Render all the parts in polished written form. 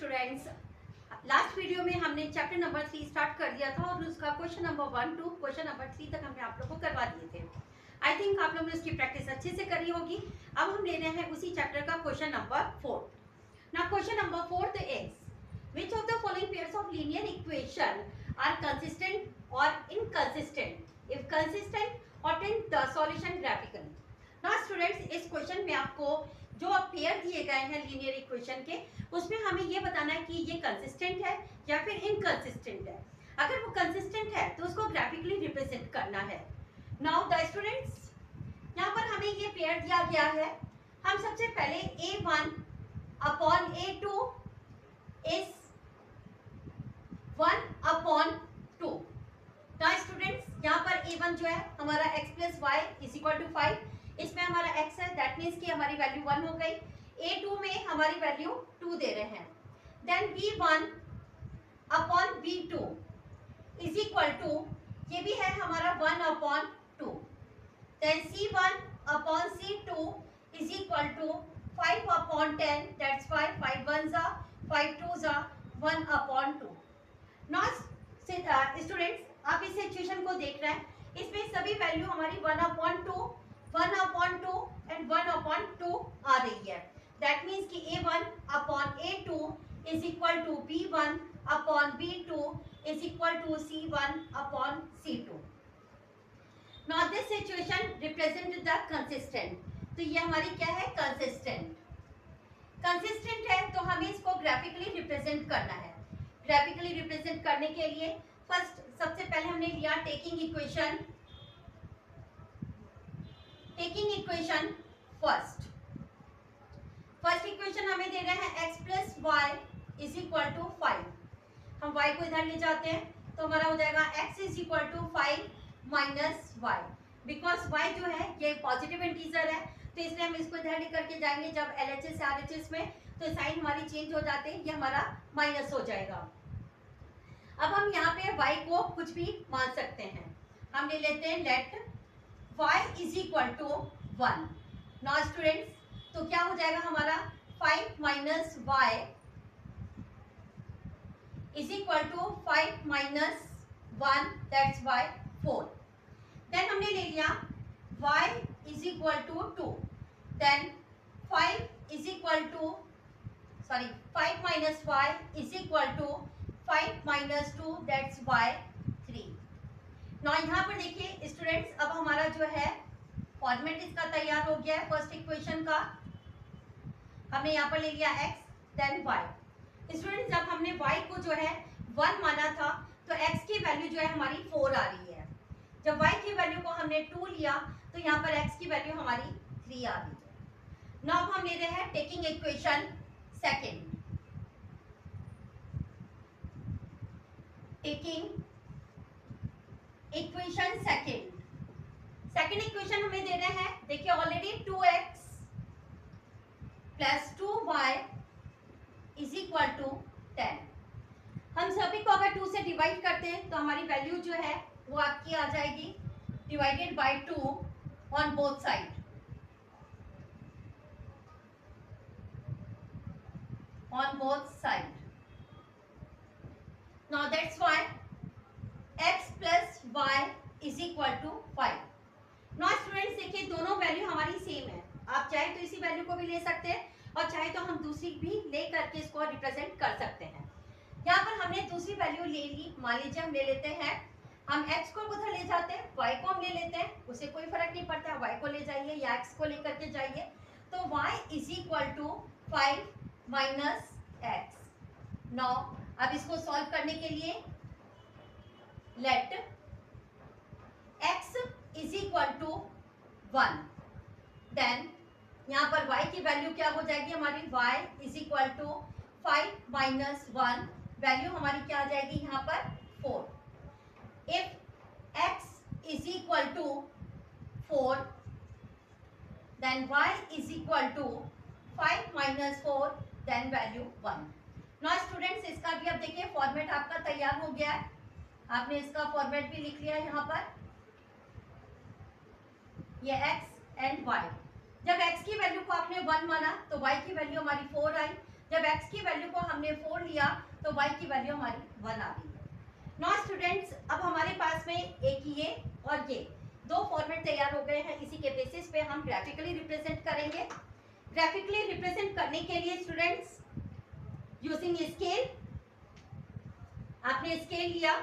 Students, last video में हमने chapter number 3 start कर दिया था और उसका question number 1 to question number 3 तक हमने आप लोगों को करवा दिए थे। आई थिंक आप लोगों ने उसकी प्रैक्टिस अच्छे से करी होगी। अब हम ले रहे हैं उसी चैप्टर का question number 4। Now question number 4 is which of the following pairs of linear equation are consistent और inconsistent? If consistent, obtain the solution graphically. Now students, इस क्वेश्चन में आपको जो पेयर दिए गए हैं लीनियर इक्वेशन के, उसमें हमें ये बताना है कि ये कंसिस्टेंट है या फिर इनकंसिस्टेंट है। अगर वो कंसिस्टेंट है तो उसको ग्राफिकली रिप्रेजेंट करना है। नाउ द स्टूडेंट्स, यहाँ पर हमें ये पेयर दिया गया है। हम सबसे पहले a1 upon a2 is 1 upon 2। Now students, यहाँ पर a1 जो है हमारा x plus Y is equal to 5, इसमें हमारा x है, दैट मीन्स कि हमारी वैल्यू 1 हो गई। a2 में हमारी वैल्यू 2 दे रहे हैं। Then v1 upon v2 is equal to, ये भी है हमारा 1 upon 2। Then c1 upon c2 is equal to 5 upon 10, that's 5, 5 1 जा 5 2 जा 1 अपॉन 2। नाउ स्टूडेंट्स, आप इस सिचुएशन को देख रहे हैं, इसमें सभी वैल्यू हमारी 1 अपॉन 2, 1 अपॉन 2 एंड 1 अपॉन 2 आ रही है। दैट मीन्स कि a1 upon a2 is equal to b1 upon b2 is equal to c1 upon c2। Now this situation represent the consistent. तो ये हमारी क्या है? कंसिस्टेंट। कंसिस्टेंट है तो हमें इसको ग्राफिकली रिप्रेजेंट करना है। ग्राफिकली रिप्रेजेंट करने के लिए फर्स्ट सबसे पहले हमने लिया टेकिंग इक्वेशन फर्स्ट इक्वेशन हमें दे रहे हैं x plus Y is equal to 5। हम y को इधर ले जाते हैं तो हमारा हो जाएगा x is equal to 5 minus y. Because y जो है ये पॉजिटिव इंटीजर है, तो इसलिए हम इसको इधर लेकर के जाएंगे। जब LHS से RHS में तो साइन हमारी चेंज हो जाते हैं, ये हमारा माइनस हो जाएगा। अब हम यहाँ पे y को कुछ भी मान सकते हैं। हम ले लेते हैं let y is equal to 1। Now students, तो क्या हो जाएगा हमारा 5 minus y is equal to 5 minus 1, that's y 4। Then हमने ले लिया y is equal to 2। Then 5 is equal to 5 minus y is equal to 5 minus 2, that's y 3। Now यहाँ पर देखिए स्टूडेंट्स, अब हमारा जो है फॉर्मेट इसका तैयार हो गया है। फर्स्ट इक्वेशन का हमने यहाँ पर ले लिया x, देन y। स्टूडेंट्स, जब हमने y को जो है 1 माना था तो x की वैल्यू जो है हमारी 4 आ रही है। जब y की वैल्यू को हमने 2 लिया तो यहाँ पर x की वैल्यू हमारी 3 आ रही है। नाउ हम ले रहे हैं taking equation second. Second equation हमें दे रहे हैं, देखिए already 2x plus 2y is equal to 10। हम सभी को अगर 2 से डिवाइड करते हैं तो हमारी वैल्यू जो है वो आपकी आ जाएगी divided by 2 on both side. Now that's why x plus y is equal to 5. Now students, देखिए दोनों वैल्यू हमारी सेम है। आप चाहे तो इसी वैल्यू को भी ले सकते हैं और चाहे तो हम दूसरी भी ले करके इसको रिप्रेजेंट कर सकते हैं। यहाँ पर हमने दूसरी वैल्यू ले ली। मान लीजिए हम ले लेते हैं, हम x को उधर ले जाते हैं, y को हम ले लेते हैं, उसे कोई फर्क नहीं पड़ता y को ले जाइए या x को लेकर के जाइए। तो y is equal to 5 minus x। Now अब इसको सॉल्व करने के लिए let x is equal to 1। Then यहाँ पर y की वैल्यू क्या हो जाएगी हमारी? y is equal to 5 minus 1, value हमारी क्या आ जाएगी यहाँ पर 4। If x is equal to 4 then y is equal to 5 minus 4, then value 1। Now स्टूडेंट्स, इसका भी अब देखिए फॉर्मेट आपका तैयार हो गया है। आपने इसका फॉर्मेट भी लिख लिया यहाँ पर, ये x एंड y। जब x की वैल्यू को आपने 1 माना तो y की वैल्यू हमारी 4 आई। जब x की वैल्यू को हमने 4 दिया तो y की वैल्यू हमारी 1 आ गई है। नाउ स्टूडेंट्स, अब हमारे पास में एक ये और ये दो फॉर्मेट तैयार हो गए हैं। इसी के बेसिस पे हम ग्राफिकली रिप्रेजेंट करेंगे। ग्राफिकली रिप्रेजेंट करने के लिए स्टूडेंट्स यूजिंग स्केल, आपने स्केल लिया,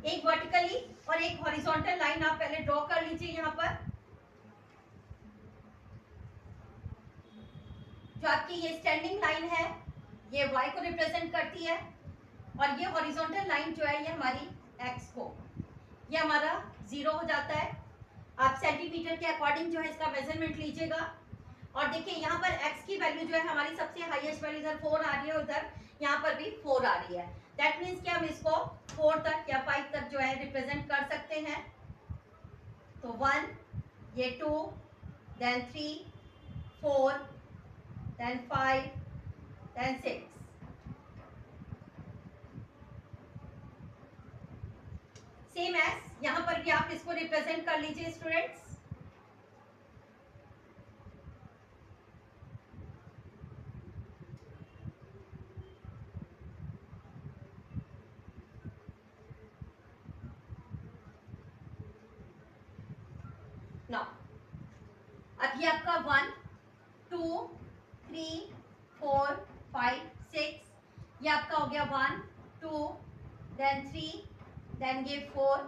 एक वर्टिकली और एक हॉरिजॉन्टल लाइन आप पहले ड्रॉ कर लीजिए। यहाँ पर जो आपकी ये स्टैंडिंग लाइन है ये y को रिप्रेजेंट करती है और ये हॉरिजॉन्टल लाइन जो है ये हमारी x को, ये हमारा 0 हो जाता है। आप सेंटीमीटर के अकॉर्डिंग जो है इसका मेजरमेंट लीजिएगा और देखिए यहाँ पर x की वैल्यू जो है हमारी सबसे हाईएस्ट वैल्यू इधर 4 आ रही है, उधर यहाँ पर भी 4 आ रही है। दैट मीन्स कि हम इसको 4 तक या 5 तक जो है रिप्रेजेंट कर सकते हैं। तो 1, ये 2, then 3, 4, then 5, then 6। Same as यहाँ पर भी आप इसको रिप्रेजेंट कर लीजिए स्टूडेंट्स। नाउ अब ये आपका 1, 2, 3, 4, 5, 6, ये आपका हो गया 1, 2, देन 3, देन ये 4,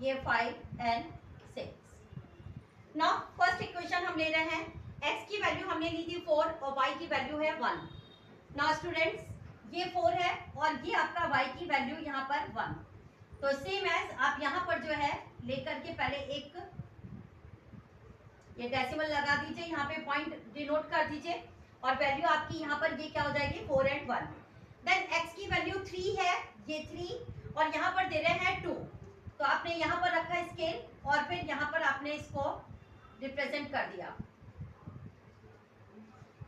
ये 5 एंड 6। नाउ फर्स्ट इक्वेशन हम ले रहे हैं, x की वैल्यू हमने ली थी 4 और y की वैल्यू है 1। नाउ स्टूडेंट्स ये 4 है और ये आपका y की वैल्यू यहाँ पर 1। तो सेम एज आप यहाँ पर जो है लेकर के पहले एक ये डेसिमल लगा दीजिए, यहाँ पे पॉइंट डिनोट कर दीजिए और वैल्यू आपकी यहाँ पर ये क्या हो जाएगी 4 एंड 1। देन x की वैल्यू 3 है, ये 3 और यहाँ पर दे रहे हैं 2, तो आपने यहाँ पर रखा स्केल और फिर यहाँ पर आपने इसको रिप्रेजेंट कर दिया।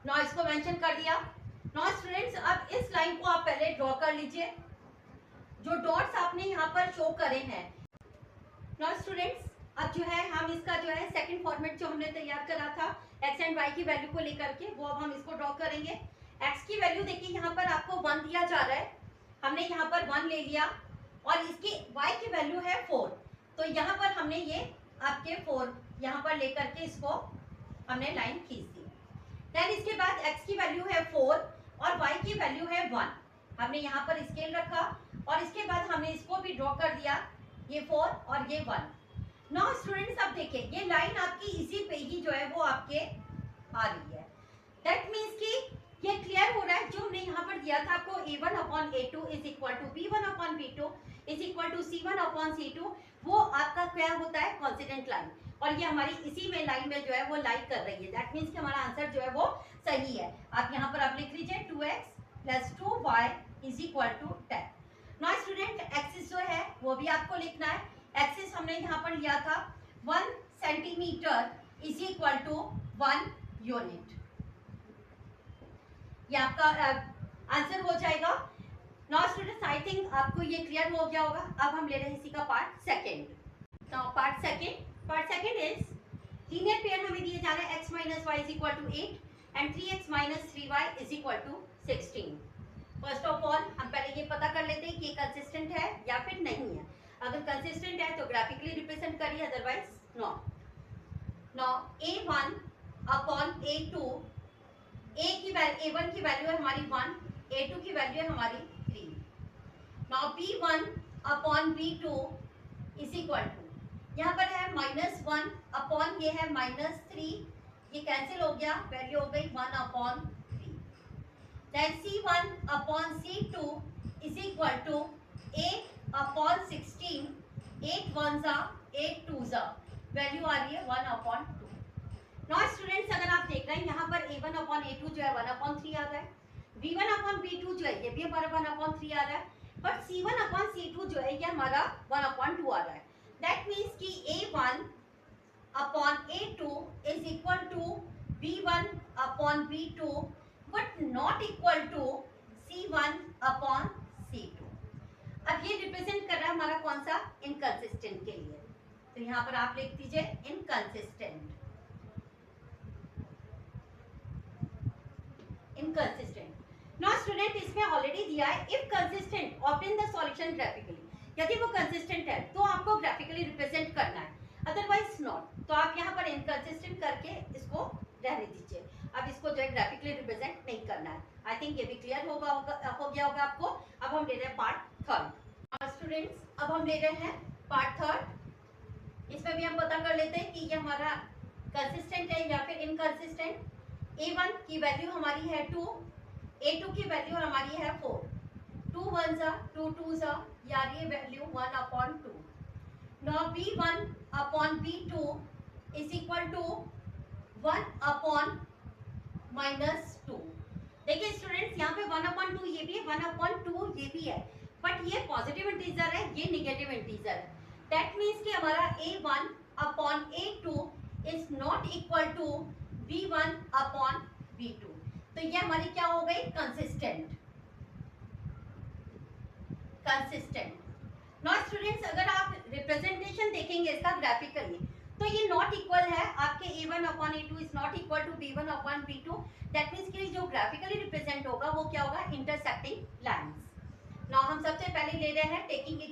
नाउ इसको मेंशन कर दिया। नाउ स्टूडेंट्स अब इस लाइन को आप पहले ड्रॉ कर लीजिए, जो डॉट्स आपने यहाँ पर शो करे हैं। नाउ स्टूडेंट्स अब जो है हम इसका जो है सेकंड फॉर्मेट जो हमने तैयार करा था x एंड y की वैल्यू को लेकर के, वो अब हम इसको ड्रॉ करेंगे। x की वैल्यू देखिए यहाँ पर आपको 1 दिया जा रहा है, हमने यहाँ पर 1 ले लिया और इसकी y की वैल्यू है 4, तो यहाँ पर हमने ये आपके 4 यहाँ पर लेकर के इसको हमने लाइन खींच दी। देन इसके बाद x की वैल्यू है 4 और y की वैल्यू है 1, हमने यहाँ पर स्केल रखा और इसके बाद हमने इसको भी ड्रॉ कर दिया, ये 4 और ये 1। नाउ स्टूडेंट्स अब देखिए ये लाइन आपकी इसी पे ही जो है वो आपके आ रही है। दैट मीन्स कि ये क्लियर हो रहा है, जो हमने यहाँ पर दिया था आपको a1/a2 is equal to b1/b2 is equal to c1/c2, वो आपका क्या होता है कॉन्सिडेंट लाइन, और ये हमारी इसी में लाइन में जो है वो लाई कर रही है। दैट मीन्स कि हमारा आंसर जो है वो सही है। आप यहाँ पर आप लिख लीजिए 2x + 2y is equal to 10। Now student axis जो है वो भी आपको लिखना है। एक्सिस हमने यहाँ पर लिया था 1 centimetre is equal to 1 unit, ये आपका आंसर हो जाएगा। नाउ स्टूडेंट्स आई थिंक आपको ये क्लियर हो गया होगा। अब हम ले रहे हैं इसी का part second. Now part second is linear pair हमें दिए जा रहे हैं x - y is equal to 8 and 3x - 3y is equal to 16। First of all हम पहले ये पता कर लेते हैं कि ये कंसिस्टेंट है या फिर नहीं है। अगर कंसिस्टेंट है तो ग्राफिकली रिप्रेजेंट करिए, otherwise no. Now a1/a2, a1 की वैल्यू है हमारी 1, a2 की वैल्यू है हमारी 3। Now b1/b2 is equal to, यहाँ पर है -1 अपॉन ये है -3, ये कैंसिल हो गया, वैल्यू हो गई 1/3। Then c1/c2 is equal to 8/16, 8 1 जा 8 2 जा, वैल्यू आ रही है 1/2। नाउ स्टूडेंट्स अगर आप देख रहे हैं यहाँ पर a1/a2 जो है 1/3 आ रहा है, b1/b2 जो है ये भी हमारा 1/3 आ रहा है, बट c1/c2 जो है ये हमारा 1/2 आ रहा है। दैट मीन्स कि a1/a2 is equal to b1/b2 but not equal to c1/c2। अब ये रिप्रेजेंट कर रहा है हमारा कौन सा, इनकंसिस्टेंट के लिए, तो यहाँ पर आप लिख दीजिए इनकंसिस्टेंट। इनकंसिस्टेंट। नाउ स्टूडेंट इसमें ऑलरेडी दिया है if consistent obtain the solution graphically, यदि वो कंसिस्टेंट है तो आपको ग्राफिकली रिप्रेजेंट करना है, अदरवाइज नॉट। तो आप यहाँ पर इनकंसिस्टेंट करके इसको रहने दीजिए, अब इसको जो है ग्राफिकली रिप्रेजेंट नहीं करना है। आई थिंक ये भी क्लियर हो गया होगा आपको। अब हम ले रहे हैं पार्ट थर्ड। स्टूडेंट्स अब हम ले रहे हैं पार्ट थर्ड। इसमें भी हम पता कर लेते हैं कि ये हमारा कंसिस्टेंट है या फिर इनकंसिस्टेंट। A1 की वैल्यू हमारी है 2, A2 की वैल्यू हमारी है 4, 2 1 2 2 यार ये value 1/2। Now B1 upon B2 is equal to 1/-2। देखिए स्टूडेंट्स यहाँ पे 1/2 ये भी है, 1/2 ये भी है, बट ये पॉजिटिव इंटीजर है, ये निगेटिव इंटीजर है। दैट मीन्स कि हमारा A1 upon A2 is not equal to B1 upon B2। तो ये हमारी क्या हो गई, कंसिस्टेंट। नाउ स्टूडेंट्स अगर आप रिप्रेजेंटेशन देखेंगे इसका ग्राफिकली तो ये नॉट इक्वल है, आपके A1 upon A2 is not equal to B1 upon B2। That means कि जो ग्राफिकली रिप्रेजेंट होगा वो क्या होगा, इंटरसेक्टिंग लाइंस। नाउ हम सबसे पहले ले रहे हैं टेकिंग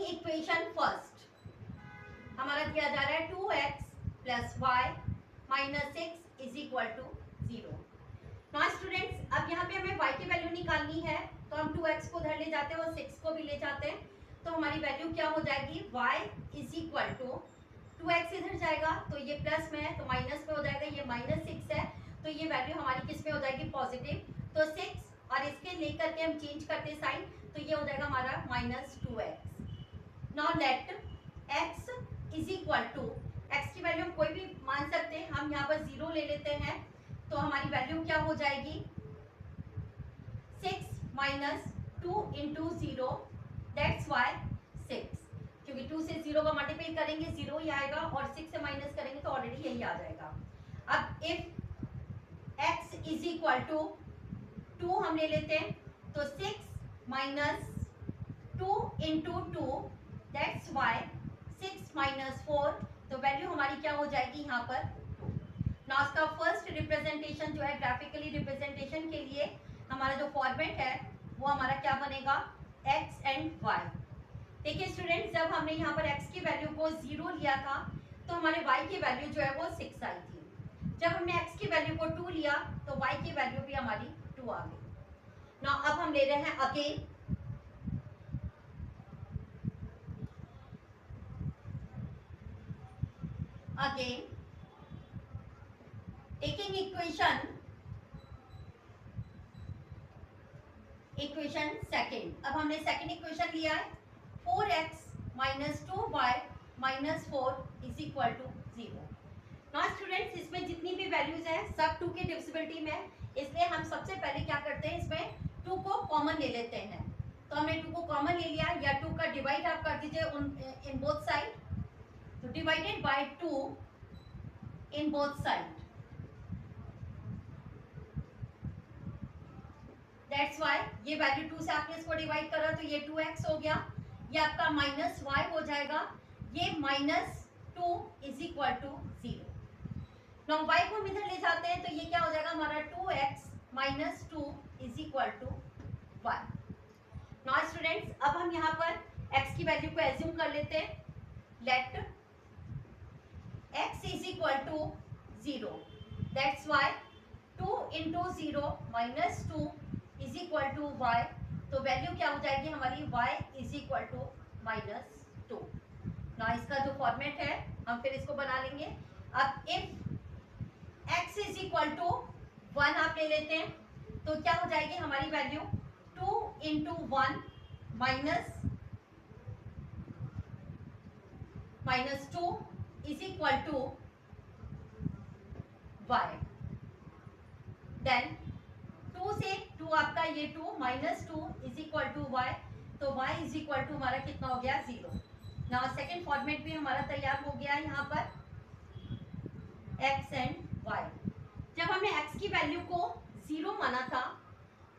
इक्वेशन फर्स्ट। हमारा दिया जा रहा है 2x plus y minus 6 is equal to 0। Now students अब यहाँ पे हमें y की वैल्यू निकालनी है, तो हम 2x को उधर ले जाते हैं और 6 को भी ले जाते हैं, तो हमारी वैल्यू क्या हो जाएगी, y is equal to 2x इधर जाएगा तो ये प्लस में है तो माइनस में हो जाएगा, ये -6 है तो ये वैल्यू हमारी किस में हो जाएगी, पॉजिटिव। तो 6 और इसके लेकर के हम चेंज करते साइन तो ये हो जाएगा हमारा -2x। Now let x is equal to, x की वैल्यू हम कोई भी मान सकते हैं, हम यहाँ पर 0 ले लेते हैं तो हमारी वैल्यू क्या हो जाएगी, 6 माइनस 2 इंटू 0 दैट्स वाई 6, क्योंकि 2 से 0 का मल्टीप्लाई करेंगे 0 ही आएगा और 6 से माइनस करेंगे तो ऑलरेडी यही आ जाएगा। अब if x is equal to 2 हम ले लेते हैं तो 6 minus 2 into 2 that's y 6 minus 4, तो वैल्यू हमारी क्या हो जाएगी यहाँ पर 2। नाउ इसका फर्स्ट रिप्रेजेंटेशन जो है ग्राफिकली रिप्रेजेंटेशन के लिए हमारा जो फॉर्मेट है वो हमारा क्या बनेगा, x एंड y। देखिए स्टूडेंट्स जब हमने यहाँ पर x की वैल्यू को 0 लिया था तो हमारे y की वैल्यू जो है वो 6 आई थी। जब हमने x की वैल्यू को 2 लिया तो y की वैल्यू भी हमारी 2 आ गई। नाउ अब हम ले रहे हैं अगेन टेकिंग इक्वेशन सेकेंड। अब हमने सेकेंड इक्वेशन लिया है 4x minus 2y minus 4 is equal to 0। Now students इसमें जितनी भी वैल्यूज है सब 2 की डिविजिबिलिटी में, इसलिए हम सबसे पहले क्या करते हैं, इसमें 2 को कॉमन ले लेते हैं। तो हमने 2 को कॉमन ले लिया, या 2 का डिवाइड आप कर दीजिए इन बोथ साइड, तो divided by 2 in both side, that's why ये वैल्यू 2 से आपने इसको डिवाइड करा तो ये 2x हो गया, ये आपका माइनस y हो जाएगा, ये -2 is equal to 0। Now y को हम इधर ले जाते हैं तो ये क्या हो जाएगा हमारा 2x minus 2 is equal to 1। Now students अब हम यहाँ पर x की वैल्यू को एज्यूम कर लेते हैं, let x is equal to 0, that's y 2 into 0 minus 2 is equal to y, तो वैल्यू क्या हो जाएगी हमारी y इज इक्वल टू -2। ना इसका जो फॉर्मेट है हम फिर इसको बना लेंगे। अब if x is equal to 1 आप ले लेते हैं तो क्या हो जाएगी हमारी value 2 into 1 minus 2 is equal to y। Then 2 से 2 आपका ये 2 -2 इज इक्वल टू y, तो y इज इक्वल टू हमारा कितना हो गया 0। नाउ सेकंड फॉर्मेट भी हमारा तैयार हो गया यहाँ पर x एंड y। जब हमने x की वैल्यू को 0 माना था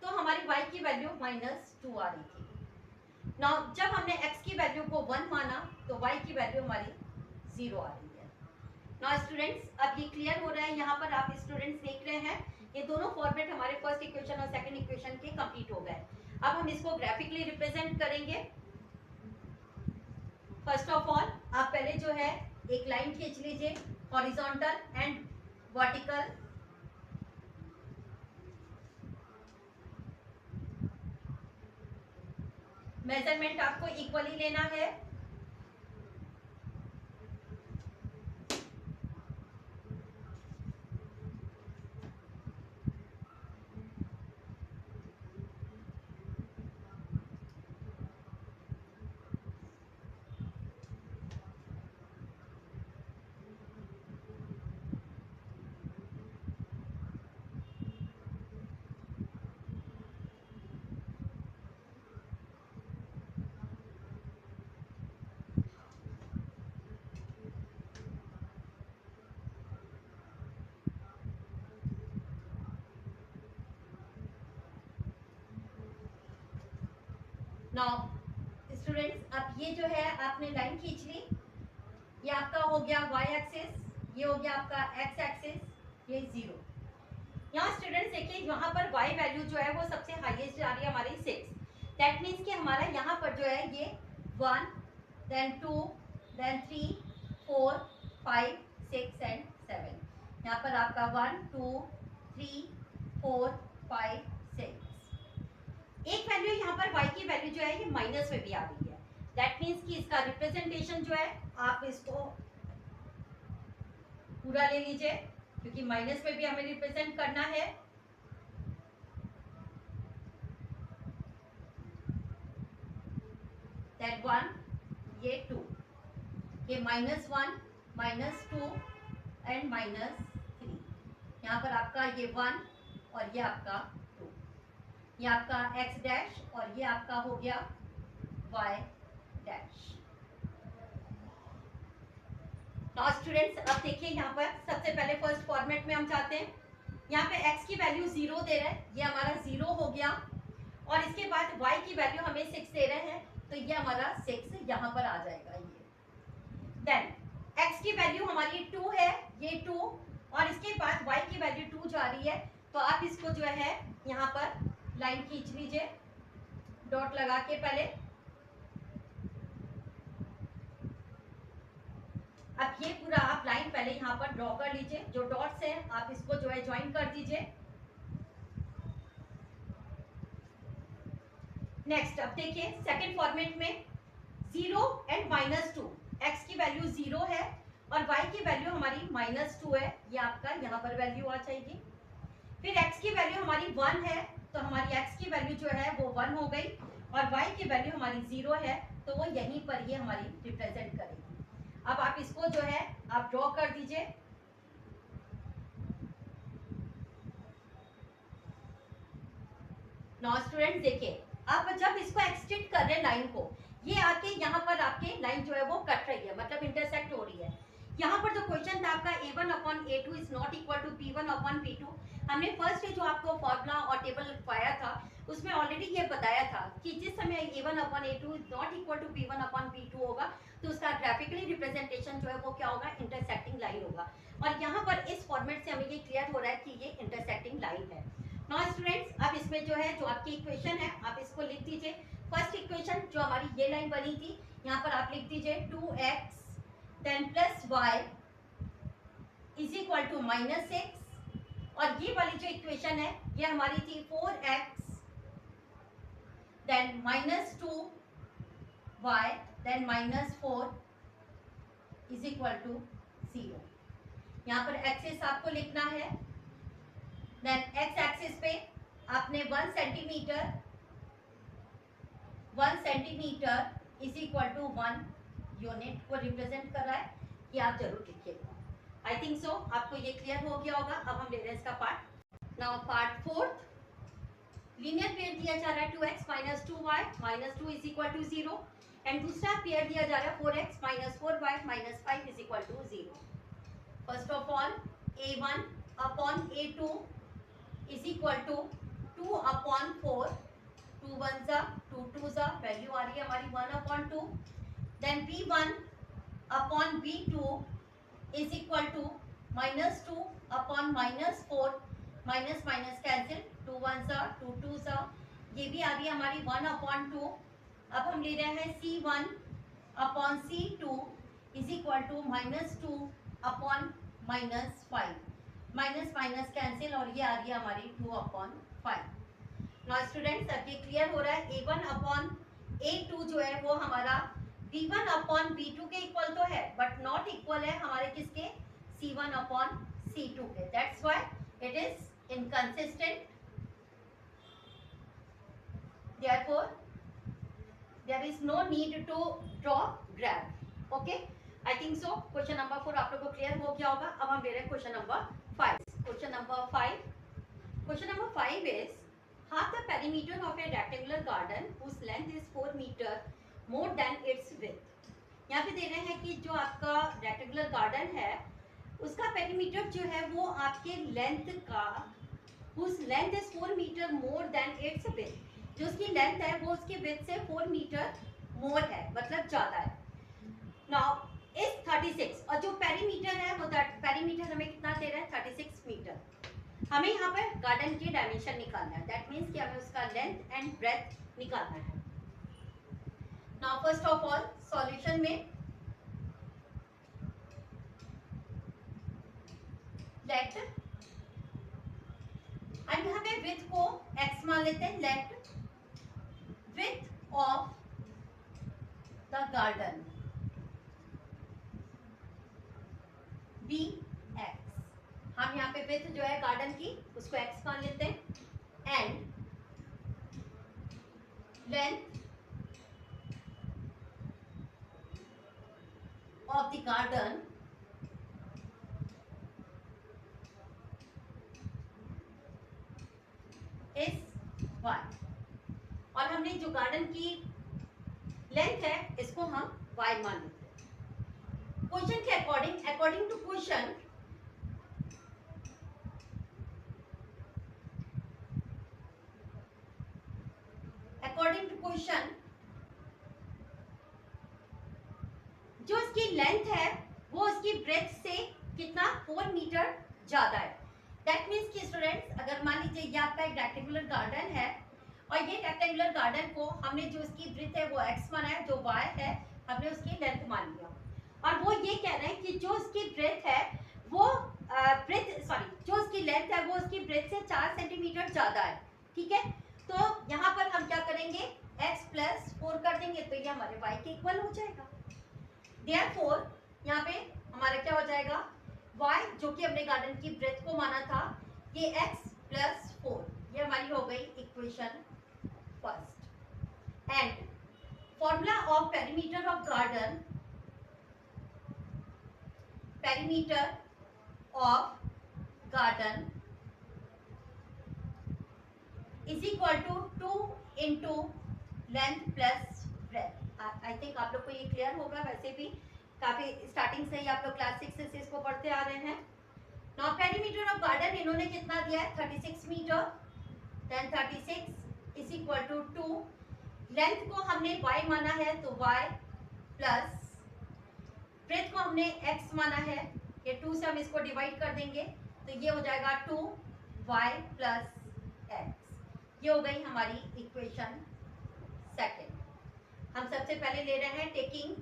तो हमारी y की वैल्यू -2 आ रही थी। नाउ जब हमने x की वैल्यू को 1 माना तो y की वैल्यू हमारी 0 आ रही है। नाउ स्टूडेंट्स अब ये क्लियर हो रहा है यहाँ स्टूडेंट्स देख रहे हैं, ये दोनों फॉर्मेट हमारे फर्स्ट इक्वेशन और सेकंड इक्वेशन के कंप्लीट हो गए। अब हम इसको ग्राफिकली रिप्रेजेंट करेंगे। फर्स्ट ऑफ ऑल आप पहले जो है एक लाइन खींच लीजिए, हॉरिजॉन्टल एंड वर्टिकल। मेजरमेंट आपको इक्वली लेना है। नाउ स्टूडेंट्स, अब ये जो है आपने लाइन खींच ली, ये आपका हो गया y एक्सिस, ये हो गया आपका x एक्सिस, ये 0। यहाँ स्टूडेंट्स देखिए यहाँ पर y वैल्यू जो है वो सबसे हाईएस्ट आ रही है हमारी 6। दैट मीन्स कि हमारा यहाँ पर जो है ये 1 देन 2 देन 3 4 5 6 एंड 7। यहाँ पर आपका 1 2 3 4 5 6। एक वैल्यू यहाँ पर y की वैल्यू जो है ये माइनस में भी आ रही है। दैट मीन्स कि इसका रिप्रेजेंटेशन जो है आप इसको पूरा ले लीजिए, क्योंकि माइनस में भी हमें रिप्रेजेंट करना है। दैट 1 ये 2, ये -1 -2 एंड -3। यहाँ पर आपका ये 1 और ये आपका 2, ये आपका x डैश और ये आपका हो गया y डैश। नाउ स्टूडेंट्स अब देखिए यहाँ पर सबसे पहले फर्स्ट फॉर्मेट में हम जाते हैं। यहाँ पे x की वैल्यू 0 दे रहे हैं, ये हमारा 0 हो गया, और इसके बाद y की वैल्यू हमें 6 दे रहे हैं, तो ये हमारा 6 यहाँ पर आ जाएगा ये। देन x की वैल्यू हमारी 2 है, ये 2, और इसके बाद y की वैल्यू 2 जा रही है, तो आप इसको जो है यहाँ पर लाइन खींच लीजिए डॉट लगा के। पहले अब ये पूरा आप लाइन पहले यहाँ पर ड्रॉ कर लीजिए, जो डॉट्स है आप इसको जो है ज्वाइन कर दीजिए। नेक्स्ट अब देखिए सेकंड फॉर्मेट में 0 एंड -2, x की वैल्यू 0 है और y की वैल्यू हमारी -2 है, ये आपका यहाँ पर वैल्यू आ जाएगी। फिर x की वैल्यू हमारी 1 है, तो हमारी x की वैल्यू जो है वो 1 हो गई, और y की वैल्यू हमारी 0 है, तो वो यहीं पर ये हमारी रिप्रेजेंट करेगी। अब आप इसको जो है आप ड्रॉ कर दीजिए। नाउ स्टूडेंट्स देखिए, आप जब इसको एक्सटेंड कर रहे हैं लाइन को, ये आके यहाँ पर आपके लाइन जो है वो कट रही है, मतलब इंटरसेक्ट हो रही है। यहाँ पर जो क्वेश्चन था आपका a1/a2 is not equal to p1/p2, हमने फर्स्ट जो आपको फॉर्मूला और टेबल पाया था उसमें ऑलरेडी ये बताया था कि जिस समय a1/a2 is not equal to p1/p2 होगा, तो उसका ग्राफिकली रिप्रेजेंटेशन जो है वो क्या होगा, इंटरसेक्टिंग लाइन होगा। और यहाँ पर इस फॉर्मेट से हमें ये क्लियर हो रहा है कि ये इंटरसेक्टिंग लाइन है। नाउ स्टूडेंट्स अब इसमें जो है जो आपकी इक्वेशन है आप इसको लिख दीजिए। फर्स्ट इक्वेशन जो हमारी ये लाइन बनी थी, यहाँ पर आप लिख दीजिए 2x then plus y is equal to -6, और ये वाली जो इक्वेशन है ये हमारी थी 4x then -2y then -4 is equal to 0। यहाँ पर एक्सिस आपको लिखना है। देन x एक्सिस पे आपने 1 centimetre is equal to 1 unit को रिप्रेजेंट कर रहा है, कि आप जरूर लिखिएगा। आई थिंक सो आपको ये क्लियर हो गया होगा। अब हम ले रहे हैं इसका part. Now part fourth, linear pair दिया जा रहा है 2x - 2y -2 is equal to 0, and दूसरा पेयर दिया जा रहा है 4x - 4y -5 is equal to 0। First of all a1/a2 is equal to 2/4, 2 1 जा 2 2 जा, वैल्यू आ रही है हमारी 1/2। Then b1/b2 is equal to -2/-4, minus minus cancel, 2 1 सा 2 2 सा, ये भी आ गई हमारी 1/2। अब हम ले रहे हैं C1/C2 is equal to -2/-5, minus minus cancel, और ये आ रही है हमारी 2/5। नाउ स्टूडेंट्स, अब ये क्लियर हो रहा है, A1/A2 जो है वो हमारा B1/B2 के इक्वल तो है, बट नॉट इक्वल है हमारे किसके, C1/C2 के। That's why it is inconsistent, therefore there is no need to draw graph. Okay, I think so question number 4 आप लोग को क्लियर हो गया होगा। अब हम ले रहे हैं question number 5। Question number 5 is half the perimeter of a rectangular garden whose length is 4 meter more than its width। यहाँ पे दे रहे हैं कि जो आपका रेक्टेंगुलर गार्डन है उसका पेरीमीटर जो है वो आपके लेंथ का, whose length is 4 meter more than its width, जो उसकी लेंथ है वो उसकी विड्थ से 4 मीटर मोर है, मतलब ज्यादा है। नाउ इस 36, और जो पेरीमीटर है वो पेरीमीटर हमें कितना दे रहा है, 36 मीटर। हमें यहाँ पर गार्डन की डायमेंशन निकालना है, दैट मीन्स कि हमें उसका लेंथ एंड ब्रेथ निकालना है। Now first of all solution में लेट, हम यहाँ पे विड्थ को x मान लेते हैं, late width of the garden be x। हम यहाँ पे width जो है गार्डन की उसको x मान लेते हैं, and length of the garden is y। और हमने जो गार्डन की लेंथ है इसको हम y मान लेते हैं। क्वेश्चन के अकॉर्डिंग टू क्वेश्चन, जो उसकी लेंथ है वो उसकी ब्रेथ से कितना, 4 मीटर ज्यादा है। दैट मीन्स कि स्टूडेंट्स, अगर मान लीजिए ये आपका एक रेक्टेंगुलर गार्डन है और ये रेक्टेंगुलर गार्डन को हमने जो उसकी ब्रेथ है वो x माना है, जो y है हमने उसकी लेंथ मान लिया, और वो ये कह रहे हैं कि जो उसकी ब्रेथ है वो जो उसकी लेंथ है वो उसकी ब्रेथ से 4 सेंटीमीटर ज्यादा है। ठीक है, तो यहाँ पर हम क्या करेंगे, x + 4 कर देंगे तो ये हमारे y के इक्वल हो जाएगा। Therefore यहाँ पे हमारा क्या हो जाएगा, y जो कि हमने गार्डन की ब्रेथ को माना था, ये x + 4, ये हमारी हो गई equation first. And formula of perimeter of garden, perimeter of garden is equal to 2 into length plus breadth। I think आप लोग को ये क्लियर होगा, वैसे भी काफी स्टार्टिंग से ही आप लोग क्लास 6 से इसको पढ़ते आ रहे हैं। नाउ पेरीमीटर ऑफ गार्डन इन्होंने कितना दिया है, 36 metre, then 36 is equal to 2, length को हमने y माना है तो y प्लस ब्रेथ को हमने x माना है, ये 2 से हम इसको डिवाइड कर देंगे तो ये हो जाएगा 2y + x। ये हो गई हमारी इक्वेशन सेकेंड। हम सबसे पहले ले रहे हैं टेकिंग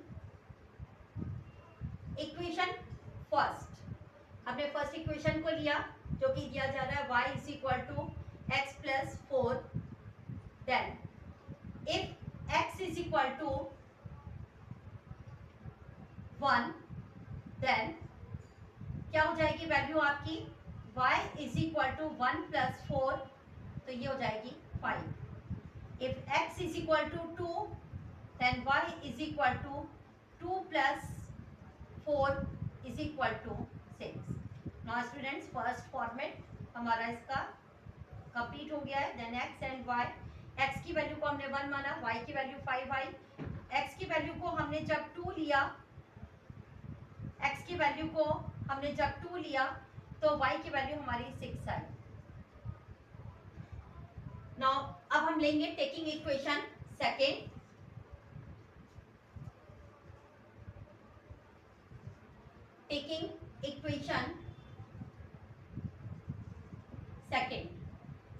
इक्वेशन फर्स्ट। हमने फर्स्ट इक्वेशन को लिया जो कि दिया जा रहा है y = x + 4, then if x = 1, then क्या हो जाएगी वैल्यू आपकी, y = 1 + 4 तो ये हो जाएगी 5। If x = 2, then y = 2 + 4 = 6। Now students, first format हमारा इसका कंप्लीट हो गया है। Then x and y, x की वैल्यू को हमने 1 माना, y की वैल्यू 5y, x की वैल्यू को हमने जब 2 लिया, x की वैल्यू को हमने जब 2 लिया तो y की वैल्यू हमारी 6 आई। नाउ अब हम लेंगे taking equation second. Taking equation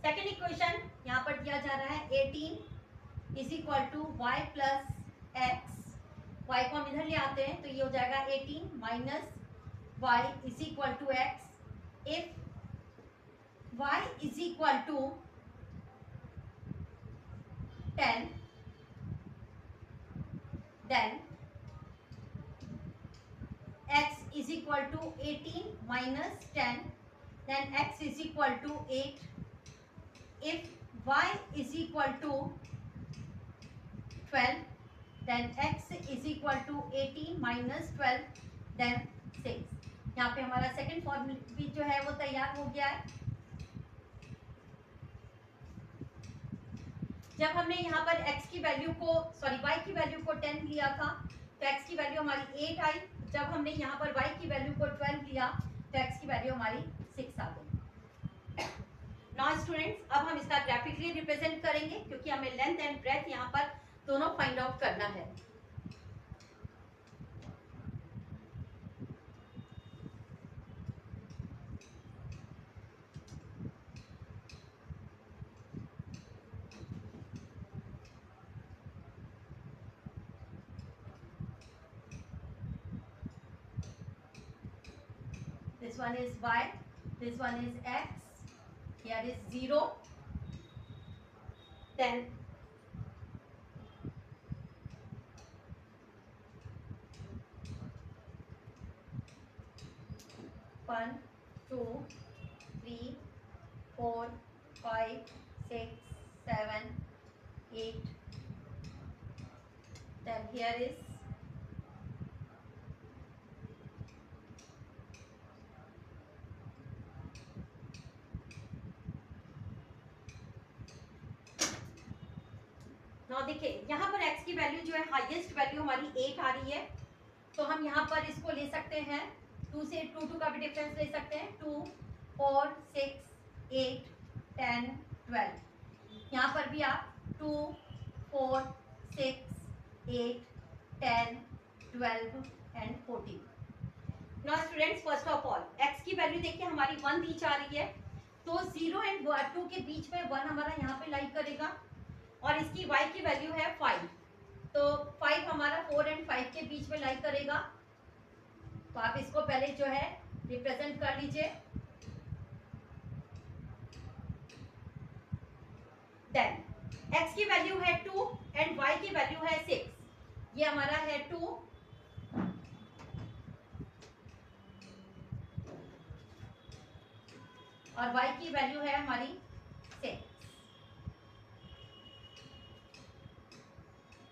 second equation यहाँ पर दिया जा रहा है 18 is equal to y plus x. Y को हम इधर ले आते हैं तो ये हो जाएगा 18 minus y is equal to x. If y is equal to 10 then x is equal to 18 minus 10, then x is equal to 8. If y is equal to 12, then x is equal to 18 minus 12, then 6. यहाँ पे हमारा second formula भी जो है वो तैयार हो गया है। जब हमने यहाँ पर x की वैल्यू को y की वैल्यू को 10 लिया था तो x की वैल्यू हमारी 8 आई। जब हमने यहाँ पर y की वैल्यू को 12 लिया तो x की वैल्यू हमारी 6 आ गई। नाउ स्टूडेंट्स, अब हम इसका ग्राफिकली रिप्रेजेंट करेंगे क्योंकि हमें लेंथ एंड ब्रेथ यहाँ पर दोनों फाइंड आउट करना है। This one is y, this one is x, here is 0, then 1, 2, 3, 4, 5, 6, 7, 8, then here is देखिए यहाँ पर x की वैल्यू जो है हाईएस्ट वैल्यू हमारी 8 आ रही है, तो हम यहाँ पर इसको ले सकते हैं 2 से 2 का भी डिफरेंस ले सकते हैं। 2, 4, 6, 8, 10, 12। यहाँ पर भी आप 2, 4, 6, 8, 10, 12 and 14। Now students, first of all x की वैल्यू देखिए हमारी 1 दी जा रही है, तो 0 एंड 2 के बीच में 1 हमारा यहाँ पे लाई करेगा, और इसकी y की वैल्यू है 5, तो 5 हमारा 4 एंड 5 के बीच में लाई करेगा। तो आप इसको पहले जो है रिप्रेजेंट कर लीजिए। देन x की वैल्यू है 2 एंड y की वैल्यू है 6, ये हमारा है 2 और y की वैल्यू है हमारी 6।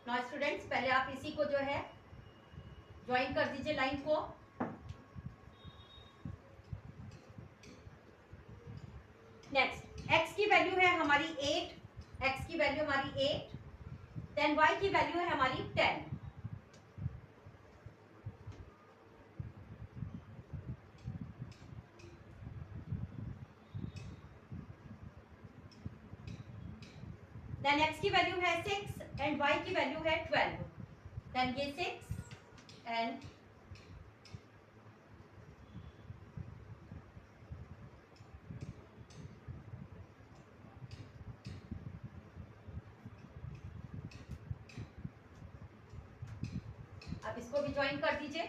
नाउ स्टूडेंट्स, पहले आप इसी को जो है ज्वाइन कर दीजिए लाइन को। नेक्स्ट x की वैल्यू है हमारी 8, x की वैल्यू हमारी 8, देन y की वैल्यू है हमारी 10। देन x की वैल्यू है 6 एंड y की वैल्यू है 12, देन ये 6 एंड आप इसको भी ज्वाइन कर दीजिए।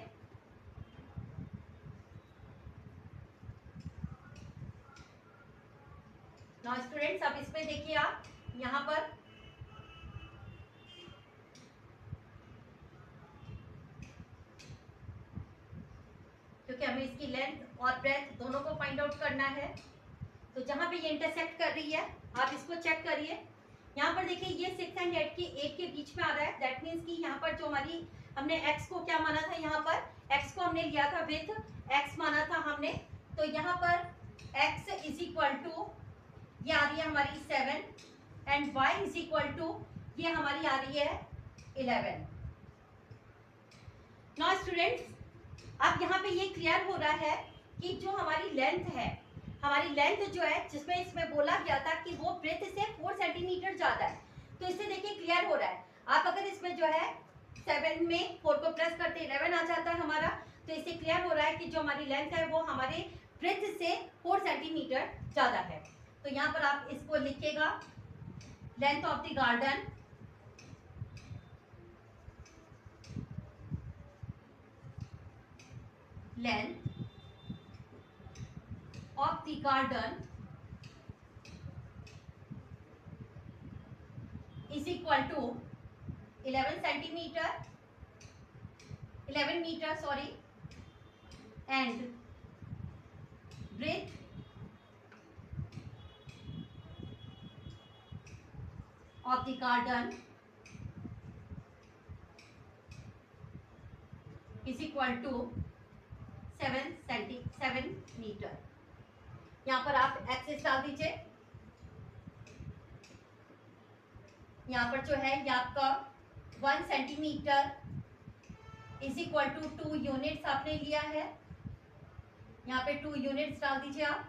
नाउ स्टूडेंट्स, अब इसमें देखिए आप यहाँ पर क्योंकि हमें इसकी लेंथ और ब्रेथ दोनों को फाइंड आउट करना है, तो जहां पे ये इंटरसेक्ट कर रही है आप इसको चेक करिए। यहाँ पर देखिए ये 6 एंड 8 के बीच में आ रहा है, दैट मीन्स कि यहाँ पर जो हमारी हमने x को क्या माना था, यहाँ पर x को हमने लिया था विथ x माना था हमने, तो यहाँ पर x इज इक्वल टू ये आ रही है हमारी 7 and y is equal to ये हमारी आ रही है 11। नाउ स्टूडेंट्स, अब यहाँ पे ये क्लियर हो रहा है कि जो हमारी लेंथ है, हमारी लेंथ जो है जिसमें इसमें बोला गया था कि वो ब्रेथ से 4 सेंटीमीटर ज्यादा है, तो इससे देखिए क्लियर हो रहा है। आप अगर इसमें जो है 7 में 4 को प्लस करते 11 आ जाता है हमारा, तो इससे क्लियर हो रहा है कि जो हमारी लेंथ है वो हमारे ब्रेथ से 4 सेंटीमीटर ज्यादा है। तो यहाँ पर आप इसको लिखिएगा, length of the garden length of the garden is equal to 11 centimeter 11 meter sorry, and breadth of the garden is equal to 7 metre. यहाँ पर आप एक्सेस डाल दीजिए। यहाँ पर जो है ये आपका 1 centimetre is equal to 2 units आपने लिया है। यहाँ पे 2 यूनिट्स डाल दीजिए आप।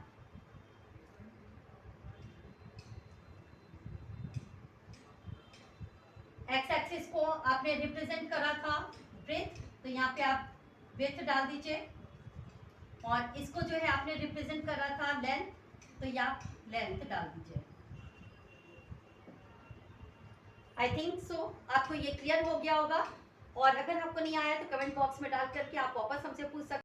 एक्स एक्सिस को आपने रिप्रेजेंट करा था ब्रेथ, तो यहाँ पे आप ब्रेथ डाल दीजिए, और इसको जो है आपने रिप्रेजेंट करा था लेंथ, तो ये आप लेंथ डाल दीजिए। आई थिंक सो आपको ये क्लियर हो गया होगा, और अगर आपको नहीं आया तो कमेंट बॉक्स में डाल करके आप वापस हमसे पूछ सकते हैं।